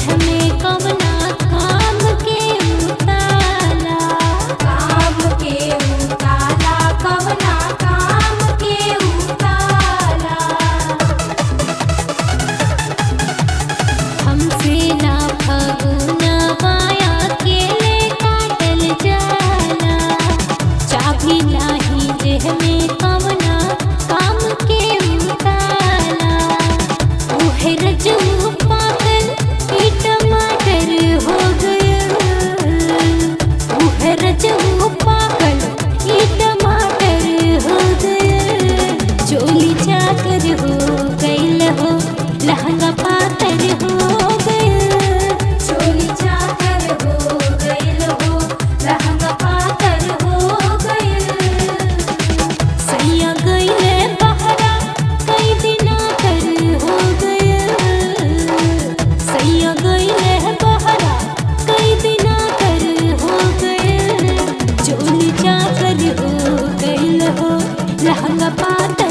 हमें कवना काम के उताला, काम के उताला, कवना काम के उताला। हमसे ना फगुना माया अकेले काटल जाला, चाभी नाही देह में कवना काम के उताला। उहे रजू पागल ई टमाटर हो गया, उहे रजू पागल ई टमाटर हो गया। चोली चाकर हो गइल हो, लहंगा पातर हो गया। चोली चाकर हो गइल हो, लहंगा पातर हो गइल। सैया गइले बहरा कई दिना कर हो गया, सैया गइले बहरा कई दिना कर हो गया। चोली चाकर हो गइल हो, लहंगा पातर